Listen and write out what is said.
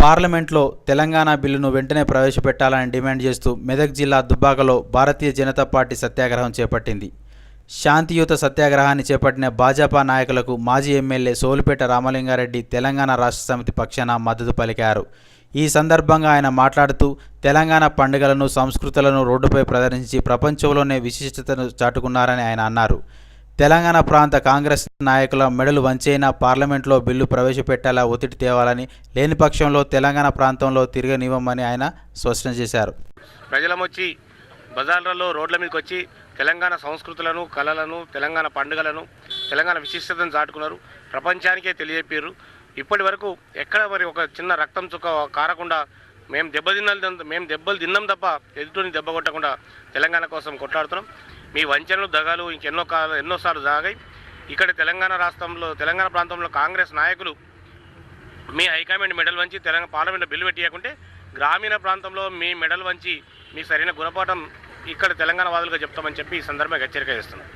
పార్లమెంట్లో తెలంగాణ బిల్లును వెంటనే ప్రవేశపెట్టాలని డిమాండ్ చేస్తూ మెదక్ జిల్లా దుబ్బాకలో భారతీయ జనతా పార్టీ సత్యాగ్రహం చేపట్టింది. శాంతియుత సత్యాగ్రహాన్ని చేపట్టిన భాజపా నాయకులకు మాజీ ఎమ్మెల్యే సోలిపేట రామలింగారెడ్డి తెలంగాణ రాష్ట్ర సమితి పక్షాన మద్దతు పలికారు. ఈ సందర్భంగా ఆయన మాట్లాడుతూ తెలంగాణ పండుగలను, సంస్కృతులను రోడ్డుపై ప్రదర్శించి ప్రపంచంలోనే విశిష్టతను చాటుకున్నారని ఆయన అన్నారు. తెలంగాణ ప్రాంత కాంగ్రెస్ నాయకుల మెడలు వంచైనా పార్లమెంట్లో బిల్లు ప్రవేశపెట్టేలా ఒత్తిడి తేవాలని, లేని పక్షంలో తెలంగాణ ప్రాంతంలో తిరగనివ్వమని ఆయన స్పష్టం చేశారు. ప్రజలమొచ్చి బజార్లలో రోడ్ల మీదకి వచ్చి తెలంగాణ సంస్కృతులను, కళలను, తెలంగాణ పండుగలను, తెలంగాణ విశిష్టతను చాటుకున్నారు. ప్రపంచానికే తెలియజెప్పారు. ఇప్పటి వరకు ఎక్కడ మరి ఒక చిన్న రక్తం చుక్క కారకుండా మేము దెబ్బలు తిన్నాం తప్ప ఎదుటిని దెబ్బ కొట్టకుండా తెలంగాణ కోసం కొట్లాడుతున్నాం. మీ వంచనలు, దగాలు ఎన్నోసార్లు సాగాయి. ఇక్కడ తెలంగాణ ప్రాంతంలో కాంగ్రెస్ నాయకులు మీ హైకమాండ్ మెడల్ వంచి తెలంగాణ పార్లమెంట్లో బిల్లు పెట్టియకుంటే గ్రామీణ ప్రాంతంలో మీ మెడల్ వంచి మీకు సరైన గుణపాఠం ఇక్కడ తెలంగాణ వాదులుగా చెప్తామని చెప్పి ఈ సందర్భంగా హెచ్చరిక చేస్తున్నాం.